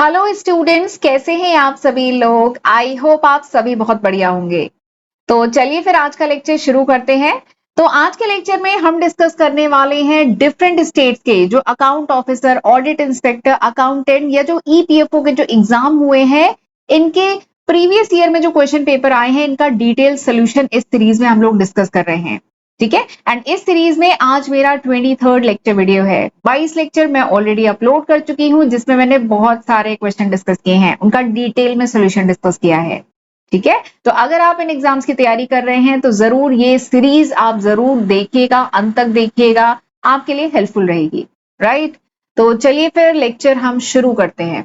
Hello students, कैसे हैं आप सभी लोग। आई होप आप सभी बहुत बढ़िया होंगे। तो चलिए फिर आज का लेक्चर शुरू करते हैं। तो आज के लेक्चर में हम डिस्कस करने वाले हैं डिफरेंट स्टेट्स के जो account officer, audit inspector, accountant या जो ईपीएफओ के जो एग्जाम हुए हैं इनके प्रीवियस ईयर में जो क्वेश्चन पेपर आए हैं इनका डिटेल सोल्यूशन इस सीरीज में हम लोग डिस्कस कर रहे हैं। ठीक है, एंड इस सीरीज में आज मेरा 23rd लेक्चर वीडियो है। 22 लेक्चर मैं ऑलरेडी अपलोड कर चुकी हूं जिसमें मैंने बहुत सारे क्वेश्चन डिस्कस किए हैं, उनका डिटेल में सोल्यूशन डिस्कस किया है। ठीक है, तो अगर आप इन एग्जाम्स की तैयारी कर रहे हैं तो जरूर ये सीरीज आप जरूर देखिएगा, अंत तक देखिएगा, आपके लिए हेल्पफुल रहेगी। राइट, तो चलिए फिर लेक्चर हम शुरू करते हैं।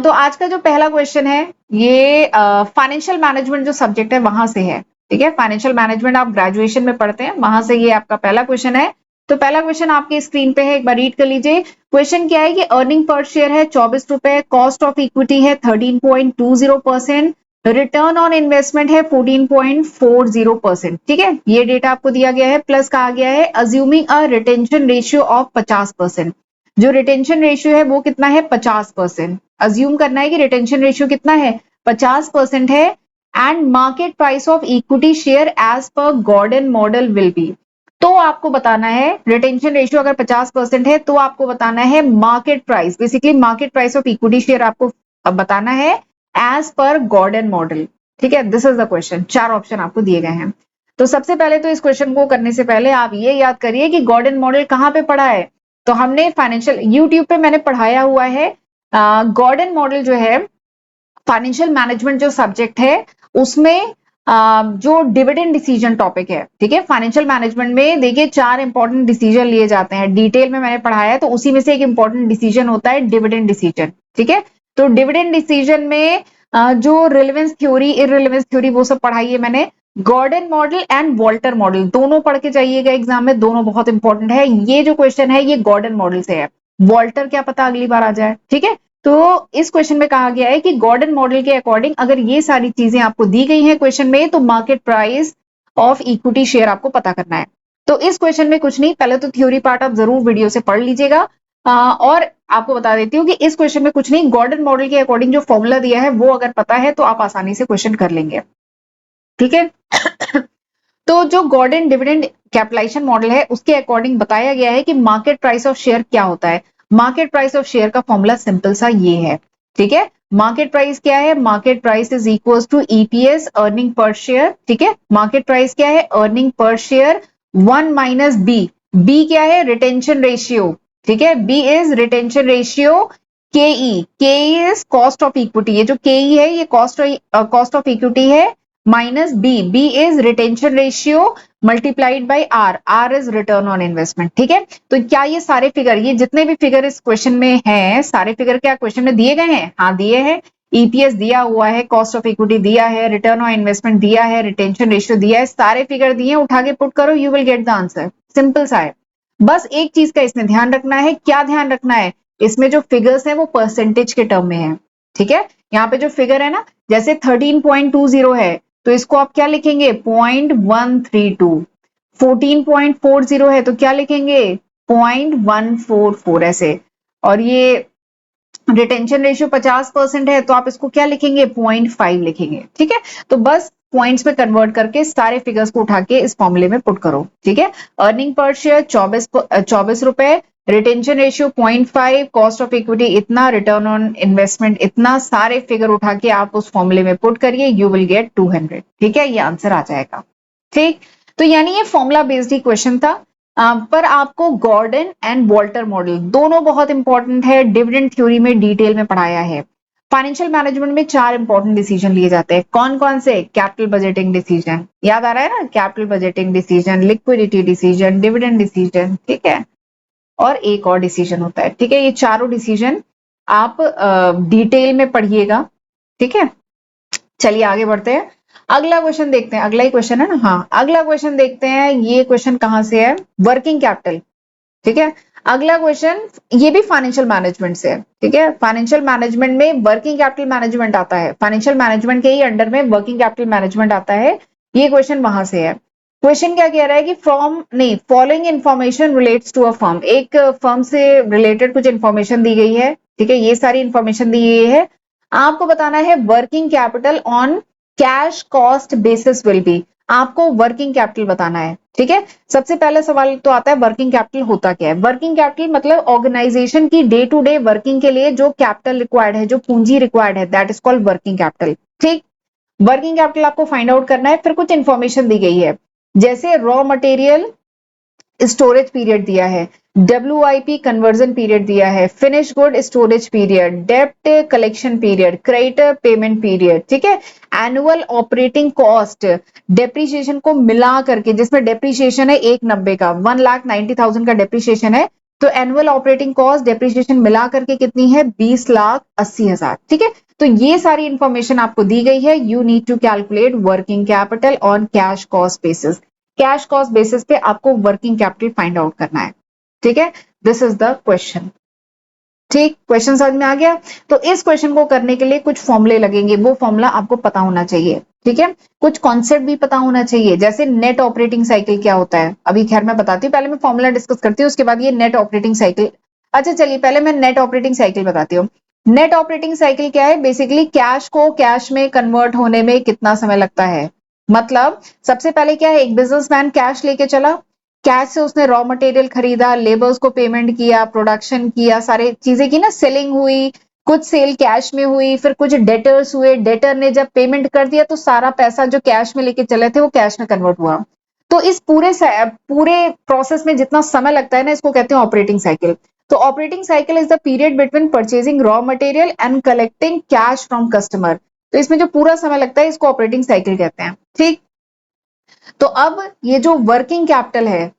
तो आज का जो पहला क्वेश्चन है ये फाइनेंशियल मैनेजमेंट जो सब्जेक्ट है वहां से है। ठीक है, फाइनेंशियल मैनेजमेंट आप ग्रेजुएशन में पढ़ते हैं, वहां से ये आपका पहला क्वेश्चन है। तो पहला क्वेश्चन आपकी स्क्रीन पे है, एक बार रीड कर लीजिए। क्वेश्चन क्या है कि अर्निंग पर शेयर है 24 रुपए, कॉस्ट ऑफ इक्विटी है 13.20%, रिटर्न ऑन इन्वेस्टमेंट है 14.40%। ठीक है, ये डेटा आपको दिया गया है। प्लस कहा गया है assuming a retention ratio of 50%। जो रिटेंशन रेशियो है वो कितना है, 50%। अज्यूम करना है कि रिटेंशन रेशियो कितना है, 50% है। And market price of equity share as per Gordon model will be. तो आपको बताना है रिटेंशन रेशियो अगर 50% है तो आपको बताना है market price, basically market price of equity share आपको बताना है एज पर गॉर्डन मॉडल। ठीक है, this is the question. 4 option आपको दिए गए हैं। तो सबसे पहले तो इस क्वेश्चन को करने से पहले आप ये याद करिए कि गॉर्डन मॉडल कहां पे पढ़ा है। तो हमने फाइनेंशियल यूट्यूब पे मैंने पढ़ाया हुआ है। गॉर्डन मॉडल जो है फाइनेंशियल मैनेजमेंट जो सब्जेक्ट है उसमें जो डिविडेंड डिसीजन टॉपिक है। ठीक है, फाइनेंशियल मैनेजमेंट में देखिए 4 इंपॉर्टेंट डिसीजन लिए जाते हैं, डिटेल में मैंने पढ़ाया है। तो उसी में से एक इंपॉर्टेंट डिसीजन होता है डिविडेंड डिसीजन। ठीक है, तो डिविडेंड डिसीजन में जो रिलेवेंस थ्योरी, इररिलेवेंस थ्योरी वो सब पढ़ाई है मैंने। Gordon model and Walter model दोनों पढ़ के जाइएगा एग्जाम में, दोनों बहुत इंपॉर्टेंट है। ये जो क्वेश्चन है ये गॉर्डन मॉडल से है, वॉल्टर क्या पता अगली बार आ जाए। ठीक है, तो इस क्वेश्चन में कहा गया है कि गॉर्डन मॉडल के अकॉर्डिंग अगर ये सारी चीजें आपको दी गई हैं क्वेश्चन में तो market price of equity share आपको पता करना है। तो इस क्वेश्चन में कुछ नहीं, पहले तो थ्योरी पार्ट आप जरूर वीडियो से पढ़ लीजिएगा। और आपको बता देती हूँ कि इस क्वेश्चन में कुछ नहीं, गॉर्डन मॉडल के अकॉर्डिंग जो फॉर्मूला दिया है वो अगर पता है तो आप आसानी से क्वेश्चन कर लेंगे। ठीक है तो जो गॉर्डन डिविडेंड कैपिटलाइजेशन मॉडल है उसके अकॉर्डिंग बताया गया है कि मार्केट प्राइस ऑफ शेयर क्या होता है। मार्केट प्राइस ऑफ शेयर का फॉर्मूला सिंपल सा ये है। ठीक है, मार्केट प्राइस क्या है, market price is equal to EPS, earning per share. ठीक है, मार्केट प्राइस क्या है, earning per share 1 minus B. B क्या है, रिटेंशन रेशियो। ठीक है, बी इज रिटेंशन रेशियो। केई, केई इज कॉस्ट ऑफ इक्विटी, ये जो केई है ये कॉस्ट ऑफ इक्विटी है, minus B, B is retention ratio multiplied by R, R is return on investment. ठीक है, तो क्या ये सारे फिगर, ये जितने भी फिगर इस क्वेश्चन में हैं, सारे फिगर क्या क्वेश्चन में दिए गए हैं? हाँ दिए हैं। ईपीएस दिया हुआ है, कॉस्ट ऑफ इक्विटी दिया है, रिटर्न ऑन इन्वेस्टमेंट दिया है, रिटेंशन रेशियो दिया है, सारे फिगर दिए, उठा के पुट करो, you will get the answer. Simple सा है। बस एक चीज का इसमें ध्यान रखना है, क्या ध्यान रखना है, इसमें जो फिगर्स है वो परसेंटेज के टर्म में है। ठीक है, यहाँ पे जो फिगर है ना, जैसे 13.20 है तो इसको आप क्या लिखेंगे, 0.132। 14.40 है तो क्या लिखेंगे, 0.144 ऐसे। और ये रिटेंशन रेशियो 50% है तो आप इसको क्या लिखेंगे, 0.5 लिखेंगे। ठीक है, तो बस पॉइंट्स में कन्वर्ट करके सारे फिगर्स को उठा के इस फॉर्मूले में पुट करो। ठीक है, अर्निंग पर शेयर 24 रुपए, retention ratio 0.5, cost of equity इतना, रिटर्न ऑन इन्वेस्टमेंट इतना, सारे फिगर उठा के आप उस फॉर्मूले में पुट करिए, यू विल गेट 200। ठीक है, ये आंसर आ जाएगा। ठीक, तो यानी ये फॉर्मूला बेस्ड ही क्वेश्चन था। पर आपको गॉर्डन एंड वॉल्टर मॉडल दोनों बहुत इंपॉर्टेंट है, डिविडेंड थ्योरी में डिटेल में पढ़ाया है। फाइनेंशियल मैनेजमेंट में 4 इंपॉर्टेंट डिसीजन लिए जाते हैं, कौन कौन से, कैपिटल बजटिंग डिसीजन, याद आ रहा है ना, capital budgeting decision, liquidity decision, dividend decision. ठीक है, और एक और डिसीजन होता है। ठीक है, ये चारों डिसीजन आप डिटेल में पढ़िएगा। ठीक है, चलिए आगे बढ़ते हैं, अगला क्वेश्चन देखते हैं। अगला ही क्वेश्चन है ना, हाँ अगला क्वेश्चन देखते हैं। ये क्वेश्चन कहां से है, वर्किंग कैपिटल। ठीक है, अगला क्वेश्चन ये भी फाइनेंशियल मैनेजमेंट से है। ठीक है, फाइनेंशियल मैनेजमेंट में वर्किंग कैपिटल मैनेजमेंट आता है, फाइनेंशियल मैनेजमेंट के ही अंडर में वर्किंग कैपिटल मैनेजमेंट आता है। ये क्वेश्चन वहां से है। क्वेश्चन क्या कह रहा है कि फ्रॉम नहीं, following information relates to a firm, एक फर्म से रिलेटेड कुछ इंफॉर्मेशन दी गई है। ठीक है, ये सारी इंफॉर्मेशन दी गई है। आपको बताना है working capital on cash cost basis will be, आपको वर्किंग कैपिटल बताना है। ठीक है, सबसे पहला सवाल तो आता है वर्किंग कैपिटल होता क्या है। वर्किंग कैपिटल मतलब ऑर्गेनाइजेशन की डे टू डे वर्किंग के लिए जो कैपिटल रिक्वायर्ड है, जो पूंजी रिक्वायर्ड है, that is called working capital. ठीक, वर्किंग कैपिटल आपको फाइंड आउट करना है। फिर कुछ इंफॉर्मेशन दी गई है, जैसे रॉ मटेरियल स्टोरेज पीरियड दिया है, WIP कन्वर्जन पीरियड दिया है, फिनिश गुड स्टोरेज पीरियड, डेप्ट collection period, creditor payment period. ठीक है, एनुअल ऑपरेटिंग कॉस्ट डेप्रीशिएशन को मिला करके, जिसमें डेप्रीशिएशन है 190 का, 1,90,000 का डेप्रीशिएशन है, तो एनुअल ऑपरेटिंग कॉस्ट डेप्रीशिएशन मिला करके कितनी है, 20,80,000। ठीक है, तो ये सारी इंफॉर्मेशन आपको दी गई है। You need to calculate working capital on cash cost basis. Cash cost basis पे आपको वर्किंग कैपिटल फाइंड आउट करना है। ठीक है, दिस इज द क्वेश्चन। ठीक, क्वेश्चन समझ में आ गया। तो इस क्वेश्चन को करने के लिए कुछ फॉर्मूले लगेंगे, वो फॉर्मूला आपको पता होना चाहिए। ठीक है, कुछ कॉन्सेप्ट भी पता होना चाहिए, जैसे नेट ऑपरेटिंग साइकिल क्या होता है। अभी खैर मैं बताती हूँ, पहले मैं फॉर्मूला डिस्कस करती हूँ, उसके बाद ये नेट ऑपरेटिंग साइकिल। अच्छा चलिए, पहले मैं नेट ऑपरेटिंग साइकिल बताती हूँ। नेट ऑपरेटिंग साइकिल क्या है, बेसिकली कैश को कैश में कन्वर्ट होने में कितना समय लगता है। मतलब सबसे पहले क्या है, एक बिजनेसमैन कैश लेके चला, कैश से उसने रॉ मटेरियल खरीदा, लेबर्स को पेमेंट किया, प्रोडक्शन किया, सारे चीजें की ना, सेलिंग हुई, कुछ सेल कैश में हुई, फिर कुछ डेटर्स हुए, डेटर ने जब पेमेंट कर दिया तो सारा पैसा जो कैश में लेके चले थे वो कैश में कन्वर्ट हुआ। तो इस पूरे प्रोसेस में जितना समय लगता है ना, इसको कहते हैं ऑपरेटिंग साइकिल। तो operating cycle is the period between purchasing raw material and collecting cash from customer. तो इसमें जो पूरा समय लगता है इसको ऑपरेटिंग साइकिल कहते हैं। ठीक, तो अब ये जो वर्किंग कैपिटल है,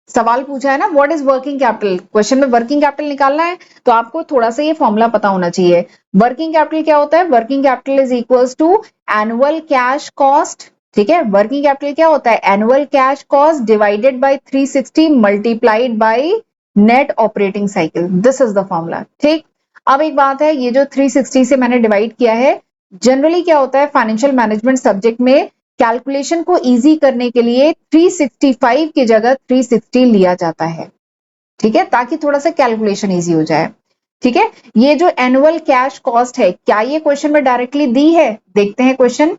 सवाल पूछा है ना what is working capital, question में वर्किंग कैपिटल निकालना है, तो आपको थोड़ा सा ये फॉर्मूला पता होना चाहिए। वर्किंग कैपिटल क्या होता है, working capital is equals to annual cash cost. ठीक है, वर्किंग कैपिटल क्या होता है, annual cash cost divided by 360 multiplied by net operating cycle, this is the formula. ठीक, अब एक बात है, ये जो 360 से मैंने डिवाइड किया है, जनरली क्या होता है फाइनेंशियल मैनेजमेंट सब्जेक्ट में कैलकुलेशन को इजी करने के लिए 365 की जगह 360 लिया जाता है। ठीक है, ताकि थोड़ा सा कैलकुलेशन इजी हो जाए। ठीक है, ये जो एनुअल कैश कॉस्ट है, क्या ये क्वेश्चन में डायरेक्टली दी है, देखते हैं क्वेश्चन।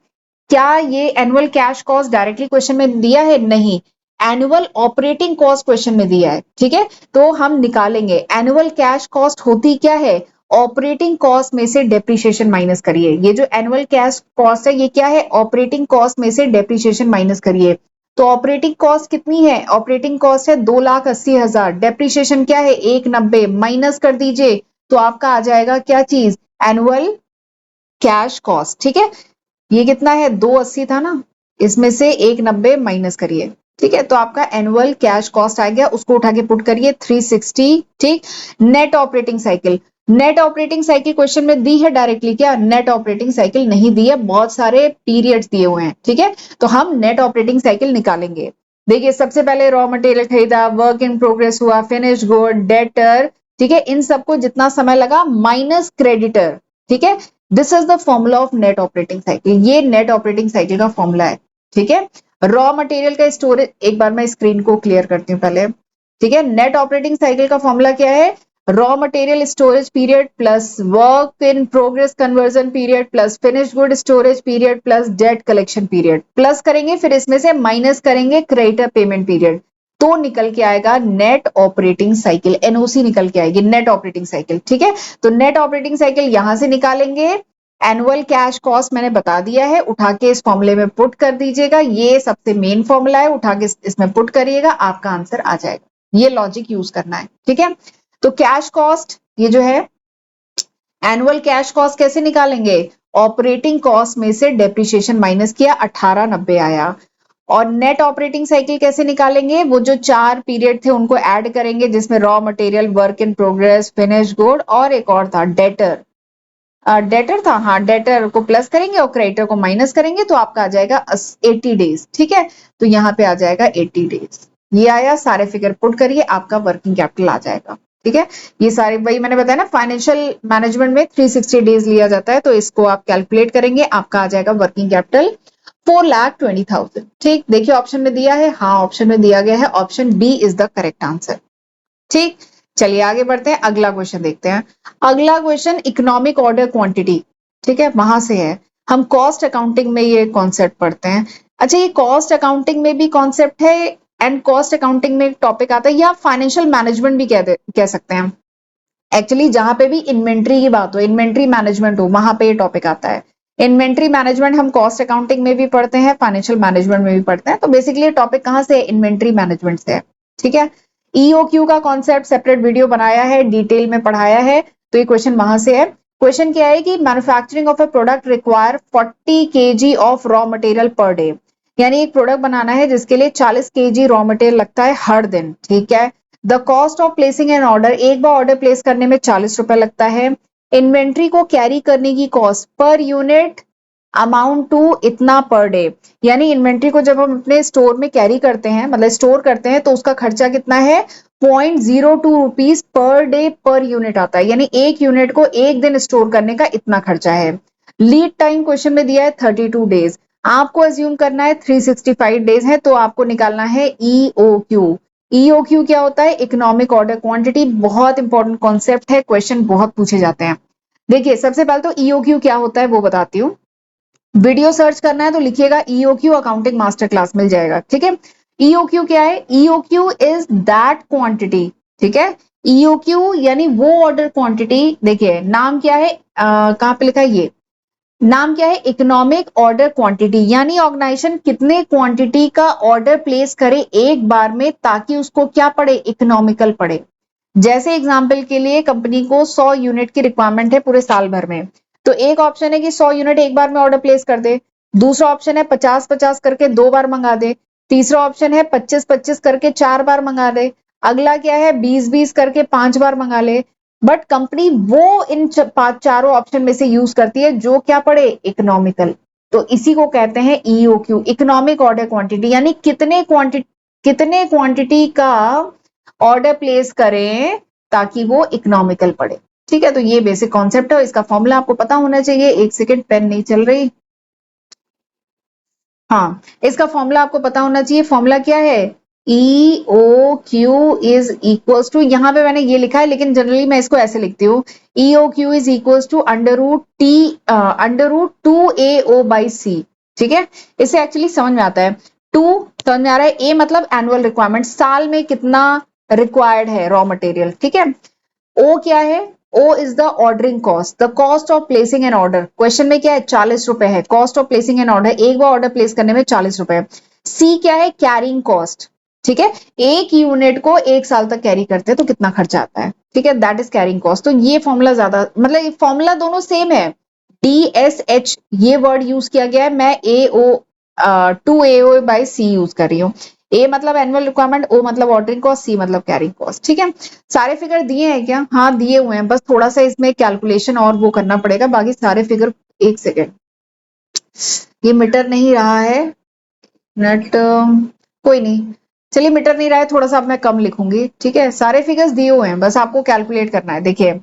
क्या ये annual cash cost directly question में दिया है, नहीं, एनुअल ऑपरेटिंग कॉस्ट क्वेश्चन में दिया है। ठीक है, तो हम निकालेंगे एनुअल कैश कॉस्ट होती क्या है, ऑपरेटिंग कॉस्ट में से डेप्रिसिएशन माइनस करिए। ये जो एनुअल कैश कॉस्ट है ये क्या है, ऑपरेटिंग कॉस्ट में से डेप्रिसिएशन माइनस करिए। तो ऑपरेटिंग कॉस्ट कितनी है, ऑपरेटिंग कॉस्ट है 2,80,000, डेप्रिसिएशन क्या है 190, माइनस कर दीजिए तो आपका आ जाएगा क्या चीज, एनुअल कैश कॉस्ट। ठीक है, ये कितना है 280 था ना, इसमें से 190 माइनस करिए। ठीक है, तो आपका एनुअल कैश कॉस्ट आ गया, उसको उठा के पुट करिए 360। ठीक, net operating cycle, net operating cycle question में दी है डायरेक्टली क्या, नेट ऑपरेटिंग साइकिल नहीं दी है, बहुत सारे पीरियड्स दिए हुए हैं। ठीक है, तो हम नेट ऑपरेटिंग साइकिल निकालेंगे। देखिए सबसे पहले रॉ मटेरियल खरीदा, वर्क इन प्रोग्रेस हुआ, फिनिश गुड, डेटर, ठीक है, इन सबको जितना समय लगा माइनस क्रेडिटर। ठीक है, this is the formula of net operating cycle, ये नेट ऑपरेटिंग साइकिल का फॉर्मूला है। ठीक है, रॉ मटेरियल का स्टोरेज, एक बार मैं स्क्रीन को क्लियर करती हूँ पहले। ठीक है, नेट ऑपरेटिंग साइकिल का फॉर्मूला क्या है, raw material storage period plus work in progress conversion period plus finish good storage period plus debt collection period, plus करेंगे फिर इसमें से माइनस करेंगे क्रेडिटर पेमेंट पीरियड, तो निकल के आएगा नेट ऑपरेटिंग साइकिल, एनओसी निकल के आएगी नेट ऑपरेटिंग साइकिल। ठीक है, तो नेट ऑपरेटिंग साइकिल यहां से निकालेंगे, एनुअल कैश कॉस्ट मैंने बता दिया है, उठा के इस फॉर्मूले में पुट कर दीजिएगा, ये सबसे मेन फॉर्मूला है, उठा के इसमें पुट करिएगा, आपका आंसर आ जाएगा। ये लॉजिक यूज करना है। ठीक है, तो कैश कॉस्ट ये जो है, एनुअल कैश कॉस्ट कैसे निकालेंगे, ऑपरेटिंग कॉस्ट में से डेप्रिसिएशन माइनस किया, 1890 आया। और नेट ऑपरेटिंग साइकिल कैसे निकालेंगे, वो जो 4 पीरियड थे उनको ऐड करेंगे, जिसमें raw material, work in progress, finish good और एक और था डेटर, डेटर था, हाँ डेटर को प्लस करेंगे और क्रेडिटर को माइनस करेंगे, तो आपका आ जाएगा 80 डेज। ठीक है, तो यहाँ पे आ जाएगा 80 डेज, ये आया, सारे फिगर पुट करिए, आपका वर्किंग कैपिटल आ जाएगा। ठीक है, ये सारे वही मैंने बताया ना, फाइनेंशियल मैनेजमेंट में 360 डेज लिया जाता है, तो इसको आप कैलकुलेट करेंगे, आपका आ जाएगा वर्किंग कैपिटल 4,20,000। ठीक, देखिए ऑप्शन में दिया है, हाँ ऑप्शन में दिया गया है, option B is the correct answer. ठीक, चलिए आगे बढ़ते हैं, अगला क्वेश्चन देखते हैं। अगला क्वेश्चन इकोनॉमिक ऑर्डर क्वांटिटी, ठीक है, वहां से है। हम कॉस्ट अकाउंटिंग में ये कॉन्सेप्ट पढ़ते हैं। अच्छा, ये कॉस्ट अकाउंटिंग में भी कॉन्सेप्ट है एंड कॉस्ट अकाउंटिंग में एक टॉपिक आता है, या फाइनेंशियल मैनेजमेंट भी कह सकते हैं। एक्चुअली जहां पे भी इन्वेंट्री की बात हो, इन्वेंट्री मैनेजमेंट हो, वहां पे ये टॉपिक आता है। इन्वेंट्री मैनेजमेंट हम कॉस्ट अकाउंटिंग में भी पढ़ते हैं, फाइनेंशियल मैनेजमेंट में भी पढ़ते हैं। तो बेसिकली ये टॉपिक कहां से है? इन्वेंट्री मैनेजमेंट से है, ठीक है। ईओक्यू का कॉन्सेप्ट सेपरेट वीडियो बनाया है, डिटेल में पढ़ाया है, तो ये क्वेश्चन वहां से है। क्वेश्चन क्या है कि manufacturing of a product require 40 KG of raw material per day, यानी एक प्रोडक्ट बनाना है जिसके लिए 40 केजी रॉ मटेरियल लगता है हर दिन, ठीक है। The cost of placing an order, एक बार ऑर्डर प्लेस करने में 40 रुपए लगता है। इन्वेंट्री को कैरी करने की cost per unit amount to इतना पर डे, यानी इन्वेंट्री को जब हम अपने स्टोर में कैरी करते हैं, मतलब स्टोर करते हैं, तो उसका खर्चा कितना है? 0.02 rupees per day per unit आता है, यानी एक यूनिट को एक दिन स्टोर करने का इतना खर्चा है। लीड टाइम क्वेश्चन में दिया है 32 डेज, आपको अज्यूम करना है 365 डेज है, तो आपको निकालना है ईओक्यू। ईओक्यू क्या होता है? इकोनॉमिक ऑर्डर क्वांटिटी, बहुत इंपॉर्टेंट कॉन्सेप्ट है, क्वेश्चन बहुत पूछे जाते हैं। देखिए सबसे पहले तो ईओक्यू क्या होता है वो बताती हूँ। वीडियो सर्च करना है तो लिखिएगा ईओक्यू अकाउंटिंग मास्टर क्लास, मिल जाएगा, ठीक है। ईओक्यू क्या है? ईओक्यू इज दैट क्वांटिटी, ठीक है। ईओक्यू यानी वो ऑर्डर क्वांटिटी, देखिए नाम क्या है, कहां पे लिखा है ये नाम क्या है? इकोनॉमिक ऑर्डर क्वांटिटी, यानी ऑर्गेनाइजेशन कितने क्वांटिटी का ऑर्डर प्लेस करे एक बार में, ताकि उसको क्या पड़े? इकोनॉमिकल पड़े। जैसे एग्जांपल के लिए कंपनी को 100 यूनिट की रिक्वायरमेंट है पूरे साल भर में, तो एक ऑप्शन है कि 100 यूनिट एक बार में ऑर्डर प्लेस कर दे, दूसरा ऑप्शन है 50-50 करके 2 बार मंगा दे, तीसरा ऑप्शन है 25-25 करके 4 बार मंगा दे, अगला क्या है 20-20 करके 5 बार मंगा ले। बट कंपनी वो इन चारों ऑप्शन में से यूज करती है जो क्या पड़े? इकोनॉमिकल। तो इसी को कहते हैं ईओक्यू, इकोनॉमिक ऑर्डर क्वांटिटी, यानी कितने क्वांटिटी का ऑर्डर प्लेस करें ताकि वो इकोनॉमिकल पड़े, ठीक है। तो ये बेसिक कॉन्सेप्ट है, इसका फॉर्मूला आपको पता होना चाहिए। एक सेकेंड, पेन नहीं चल रही। हाँ, इसका फॉर्मूला आपको पता होना चाहिए। फॉर्मूला क्या है? E O Q is equals to, यहां पे मैंने ये लिखा है लेकिन जनरली मैं इसको ऐसे लिखती हूँ, E O Q is equals to under root 2 AO/C, ठीक है। इससे एक्चुअली समझ में आता है, टू समझ में आ रहा है, ए मतलब एनुअल रिक्वायरमेंट, साल में कितना रिक्वायर्ड है रॉ मटेरियल, ठीक है। ओ क्या है? O is the ordering cost, the cost of placing an order, question में क्या है? 40 रुपए है cost of placing an order, एक बार ऑर्डर प्लेस करने में 40 रुपए। सी क्या है? कैरिंग कॉस्ट, ठीक है, एक यूनिट को एक साल तक कैरी करते हैं तो कितना खर्चा आता है, ठीक है, दैट इज कैरिंग कॉस्ट। तो ये फॉर्मूला ज्यादा, मतलब फॉर्मूला दोनों सेम है, DSH ये वर्ड यूज किया गया है, मैं AO 2 AO/C यूज कर रही हूँ। ए मतलब एनुअल रिक्वायरमेंट, ओ मतलब ऑर्डरिंग कॉस्ट, सी मतलब कैरिंग कॉस्ट, ठीक है। सारे फिगर दिए हैं क्या? हाँ दिए हुए हैं, बस थोड़ा सा इसमें कैलकुलेशन और वो करना पड़ेगा, बाकी सारे फिगर। एक सेकेंड, ये मीटर नहीं रहा है, नेट कोई नहीं, चलिए मीटर नहीं रहा है, थोड़ा सा अब मैं कम लिखूंगी, ठीक है। सारे फिगर्स दिए हुए हैं, बस आपको कैलकुलेट करना है। देखिए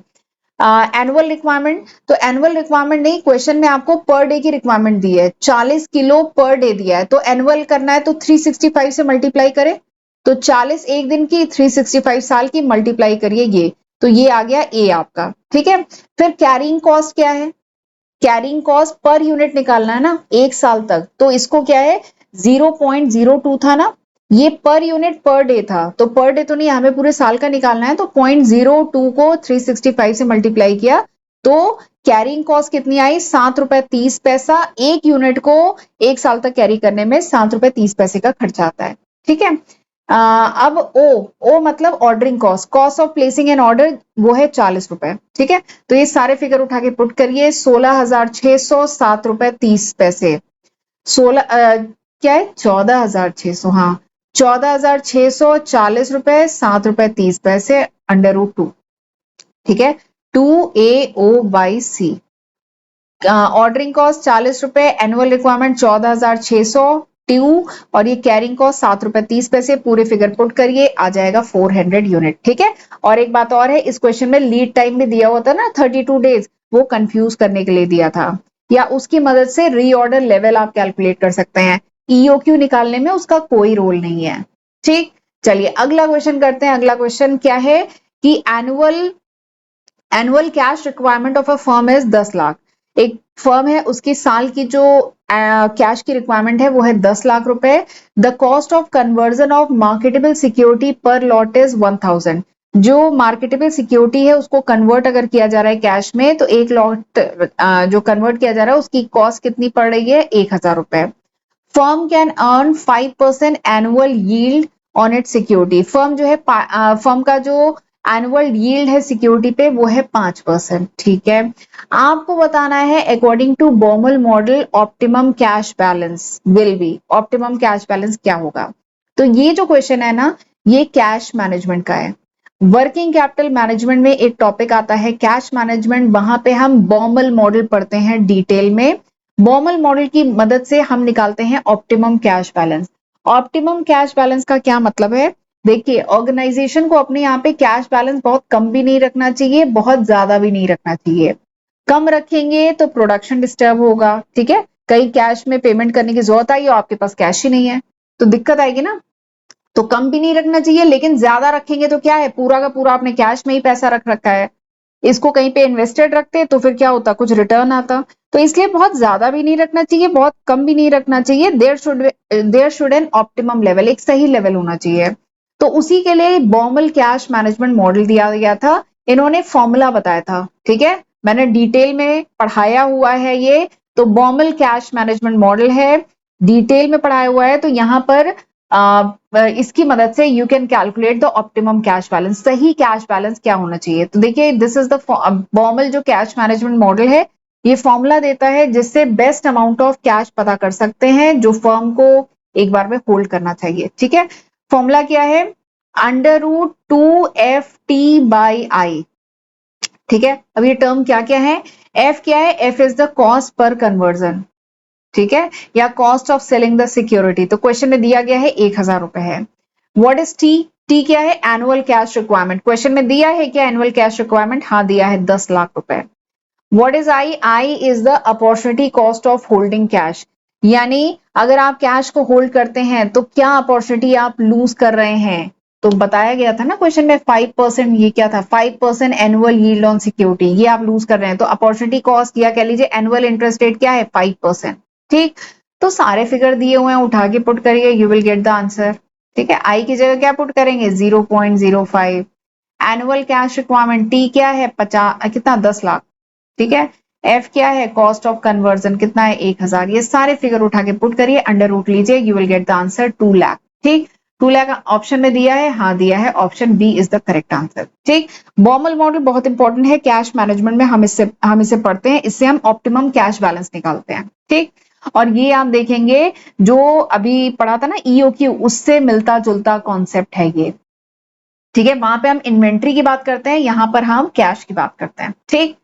एनुअल रिक्वायरमेंट, तो एनुअल रिक्वायरमेंट नहीं, क्वेश्चन में आपको पर डे की रिक्वायरमेंट दी है, 40 किलो पर डे दिया है, तो एनुअल करना है तो 365 से मल्टीप्लाई करें, तो 40 एक दिन की, 365 साल की, मल्टीप्लाई करिए ये, तो ये आ गया ए आपका, ठीक है। फिर कैरिंग कॉस्ट क्या है? कैरिंग कॉस्ट पर यूनिट निकालना है ना एक साल तक, तो इसको क्या है? 0.02 था ना, ये पर यूनिट पर डे था, तो पर डे तो नहीं, हमें पूरे साल का निकालना है, तो 0.02 को 365 से मल्टीप्लाई किया, तो कैरिंग कॉस्ट कितनी आई? 7 रुपए 30 पैसा। एक यूनिट को एक साल तक कैरी करने में 7 रुपए 30 पैसे का खर्चा आता है, ठीक है। अब ओ मतलब ordering cost, cost of placing an order, वो है 40 रुपए, ठीक है। तो ये सारे फिगर उठा के पुट करिए, 16,600 7 रुपए 30 पैसे, 16 क्या है? 14,600, हाँ 14,600 40 रुपए 7 रुपए 30 पैसे √2, ठीक है। 2 AO/C, ऑर्डरिंग कॉस्ट 40 रुपए, एनुअल रिक्वायरमेंट 14,600, ट्यू और ये कैरिंग कॉस्ट 7 रुपए 30 पैसे, पूरे फिगर पुट करिए, आ जाएगा 400 यूनिट, ठीक है। और एक बात और है, इस क्वेश्चन में लीड टाइम भी दिया हुआ था ना 32 डेज, वो कंफ्यूज करने के लिए दिया था, या उसकी मदद से रीऑर्डर लेवल आप कैलकुलेट कर सकते हैं, ईओक्यू निकालने में उसका कोई रोल नहीं है, ठीक। चलिए अगला क्वेश्चन करते हैं। अगला क्वेश्चन क्या है? कि annual cash requirement of a firm is 10 lakh. एक फर्म है, उसकी साल की जो कैश की रिक्वायरमेंट है वो है 10 लाख रुपए। The cost of conversion of marketable security पर लॉट इज 1000। जो मार्केटेबल सिक्योरिटी है उसको कन्वर्ट अगर किया जा रहा है कैश में, तो एक लॉट जो कन्वर्ट किया जा रहा है उसकी कॉस्ट कितनी पड़ रही है, 1000 रुपए। Firm can earn 5% annual yield on it security. Firm जो है फर्म का जो एनुअल यील्ड है सिक्योरिटी पे वो है 5%। ठीक है, आपको बताना है according to Baumol model optimum cash balance will be, optimum cash balance क्या होगा। तो ये जो क्वेश्चन है ना, ये कैश मैनेजमेंट का है। वर्किंग कैपिटल मैनेजमेंट में एक टॉपिक आता है कैश मैनेजमेंट, वहां पे हम बॉमल मॉडल पढ़ते हैं डिटेल में। बॉमल मॉडल की मदद से हम निकालते हैं optimum cash balance. Optimum cash balance का क्या मतलब है, देखिए ऑर्गेनाइजेशन को अपने यहाँ पे कैश बैलेंस बहुत कम भी नहीं रखना चाहिए, बहुत ज्यादा भी नहीं रखना चाहिए। कम रखेंगे तो प्रोडक्शन डिस्टर्ब होगा, ठीक है, कहीं कैश में पेमेंट करने की जरूरत आई और आपके पास कैश ही नहीं है तो दिक्कत आएगी ना। तो कम भी नहीं रखना चाहिए, लेकिन ज्यादा रखेंगे तो क्या है, पूरा का पूरा आपने कैश में ही पैसा रख रखा है, इसको कहीं पे इन्वेस्टेड रखते तो फिर क्या होता, कुछ रिटर्न आता। तो इसलिए बहुत ज्यादा भी नहीं रखना चाहिए, बहुत कम भी नहीं रखना चाहिए। There should an optimum level, एक सही लेवल होना चाहिए। तो उसी के लिए बॉमल कैश मैनेजमेंट मॉडल दिया गया था, इन्होंने फॉर्मूला बताया था। ठीक है, मैंने डिटेल में पढ़ाया हुआ है ये, तो बॉमल कैश मैनेजमेंट मॉडल है, डिटेल में पढ़ाया हुआ है। तो यहाँ पर इसकी मदद से you can calculate the optimum cash balance, सही कैश बैलेंस क्या होना चाहिए। तो देखिए दिस इज द बॉमल जो कैश मैनेजमेंट मॉडल है, ये फॉर्मूला देता है जिससे बेस्ट अमाउंट ऑफ कैश पता कर सकते हैं जो फर्म को एक बार में होल्ड करना चाहिए। ठीक है, फॉर्मूला क्या है, √2FT/I। ठीक है, अब ये टर्म क्या क्या है, एफ क्या है, F is the cost per conversion, ठीक है, या cost of selling the security. तो क्वेश्चन में दिया गया है 1000 रुपए है। व्हाट इज टी, टी क्या है, एनुअल कैश रिक्वायरमेंट। क्वेश्चन में दिया है क्या एनुअल कैश रिक्वायरमेंट, हाँ दिया है 10 लाख रुपए। What is I, I is the opportunity cost of holding cash, यानी अगर आप कैश को होल्ड करते हैं तो क्या अपॉर्चुनिटी आप लूज कर रहे हैं। तो बताया गया था ना क्वेश्चन में 5%, ये क्या था, 5% एनुअल यील्ड ऑन सिक्योरिटी, ये आप लूज कर रहे हैं। तो अपॉर्चुनिटी कॉस्ट या कह लीजिए एनुअल इंटरेस्ट रेट क्या है, 5%। ठीक, तो सारे फिगर दिए हुए हैं, उठा के पुट करिए, you will get the answer. ठीक है, आई की जगह क्या पुट करेंगे, 0.05। एनुअल कैश रिक्वायरमेंट टी क्या है, 50 कितना, 10 लाख। ठीक है, एफ क्या है, कॉस्ट ऑफ कन्वर्जन कितना है, 1000। ये सारे फिगर उठा के पुट करिए, अंडर रूट लीजिए, you will get the answer 2 lakh. ठीक, 2 लाख ऑप्शन में दिया है, हाँ दिया है, option B is the correct answer. ठीक, बॉमल मॉडल बहुत इंपॉर्टेंट है कैश मैनेजमेंट में, हम इसे पढ़ते हैं, इससे हम ऑप्टिमम कैश बैलेंस निकालते हैं। ठीक, और ये आप देखेंगे जो अभी पढ़ा था ना ईओक्यू, उससे मिलता जुलता कॉन्सेप्ट है ये। ठीक है, वहां पे हम इन्वेंट्री की बात करते हैं, यहां पर हम कैश की बात करते हैं। ठीक,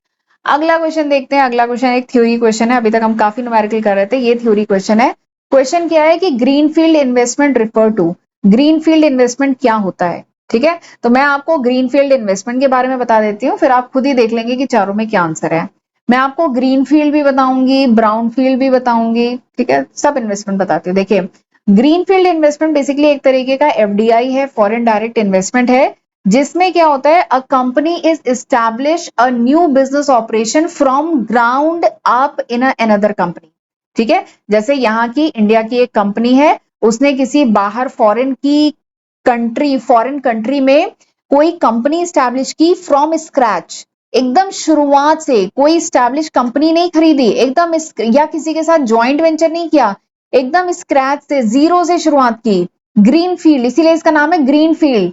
अगला क्वेश्चन देखते हैं। अगला क्वेश्चन एक थ्योरी क्वेश्चन है, अभी तक हम काफी न्यूमेरिकल कर रहे थे, ये थ्योरी क्वेश्चन है। क्वेश्चन क्या है कि greenfield investment refer to, greenfield investment क्या होता है। ठीक है, तो मैं आपको ग्रीनफील्ड इन्वेस्टमेंट के बारे में बता देती हूँ, फिर आप खुद ही देख लेंगे कि चारों में क्या आंसर है। मैं आपको ग्रीन फील्ड भी बताऊंगी, ब्राउन फील्ड भी बताऊंगी, ठीक है, सब इन्वेस्टमेंट बताती हूँ। देखिए ग्रीन फील्ड इन्वेस्टमेंट बेसिकली एक तरीके का एफडीआई है, फॉरेन डायरेक्ट इन्वेस्टमेंट है, जिसमें क्या होता है, a company is establish a new business operation from ground up in another company. ठीक है, जैसे यहाँ की इंडिया की एक कंपनी है, उसने किसी बाहर फॉरेन कंट्री में कोई कंपनी स्टैब्लिश की फ्रॉम स्क्रैच, एकदम शुरुआत से, कोई स्टैब्लिश कंपनी नहीं खरीदी एकदम, या किसी के साथ ज्वाइंट वेंचर नहीं किया, एकदम स्क्रैच से, जीरो से शुरुआत की। ग्रीन फील्ड, इसीलिए इसका नाम है ग्रीन फील्ड।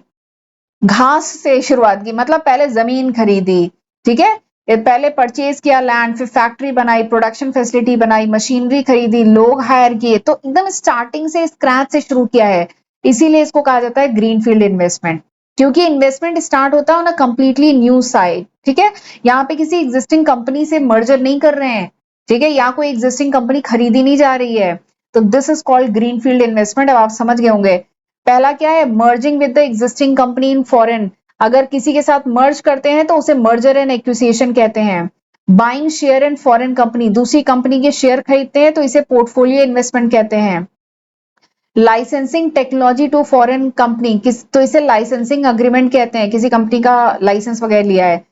घास से शुरुआत की मतलब पहले जमीन खरीदी, ठीक है, पहले परचेज किया लैंड, फिर फैक्ट्री बनाई, प्रोडक्शन फैसिलिटी बनाई, मशीनरी खरीदी, लोग हायर किए, तो एकदम स्टार्टिंग से स्क्रैच से शुरू किया है। इसीलिए इसको कहा जाता है ग्रीन फील्ड इन्वेस्टमेंट, क्योंकि इन्वेस्टमेंट स्टार्ट होता है on a completely new side. ठीक है, यहाँ पे किसी एग्जिस्टिंग कंपनी से मर्जर नहीं कर रहे हैं, ठीक है, यहाँ कोई एग्जिस्टिंग कंपनी खरीदी नहीं जा रही है, तो this is called green field investment. अब आप समझ गए होंगे। पहला क्या है, merging with the existing company in foreign, अगर किसी के साथ मर्ज करते हैं तो उसे मर्जर एंड एक्विजिशन कहते हैं। Buying share in foreign company, दूसरी कंपनी के शेयर खरीदते हैं तो इसे पोर्टफोलियो इन्वेस्टमेंट कहते हैं। Licensing technology to foreign company, किस तो इसे लाइसेंसिंग अग्रीमेंट कहते हैं, किसी कंपनी का लाइसेंस वगैरह लिया है।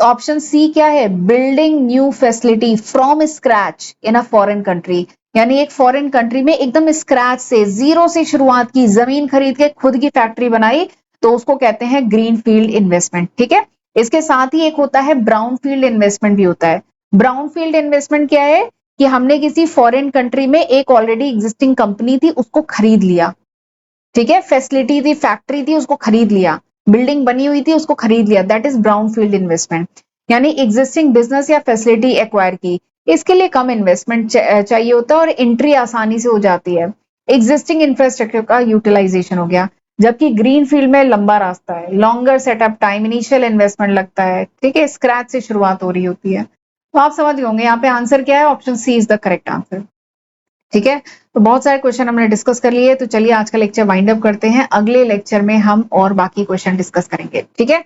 ऑप्शन सी क्या है, building new facility from scratch in a foreign country, यानी एक फॉरेन कंट्री में एकदम स्क्रैच से, जीरो से शुरुआत की, जमीन खरीद के खुद की फैक्ट्री बनाई, तो उसको कहते हैं ग्रीन फील्ड इन्वेस्टमेंट। ठीक है, इसके साथ ही एक होता है ब्राउन फील्ड इन्वेस्टमेंट भी होता है। ब्राउन फील्ड इन्वेस्टमेंट क्या है कि हमने किसी फॉरेन कंट्री में एक ऑलरेडी एग्जिस्टिंग कंपनी थी उसको खरीद लिया, ठीक है, फैसिलिटी थी, फैक्ट्री थी, उसको खरीद लिया, बिल्डिंग बनी हुई थी उसको खरीद लिया, that is brown field investment. यानी एग्जिस्टिंग बिजनेस या फैसिलिटी एक्वायर की, इसके लिए कम इन्वेस्टमेंट चाहिए होता है और एंट्री आसानी से हो जाती है, एग्जिस्टिंग इंफ्रास्ट्रक्चर का यूटिलाइजेशन हो गया। जबकि ग्रीन फील्ड में लंबा रास्ता है, longer setup time, initial investment लगता है, ठीक है, स्क्रैच से शुरुआत हो रही होती है। तो आप समझ गए होंगे यहाँ पे आंसर क्या है, option C is the correct answer. ठीक है, तो बहुत सारे क्वेश्चन हमने डिस्कस कर लिए, तो चलिए आज का लेक्चर वाइंड अप करते हैं, अगले लेक्चर में हम और बाकी क्वेश्चन डिस्कस करेंगे। ठीक है,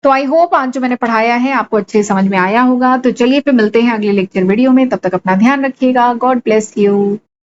तो आई होप आज जो मैंने पढ़ाया है आपको अच्छे समझ में आया होगा। तो चलिए फिर मिलते हैं अगले लेक्चर वीडियो में, तब तक अपना ध्यान रखिएगा, गॉड ब्लेस यू।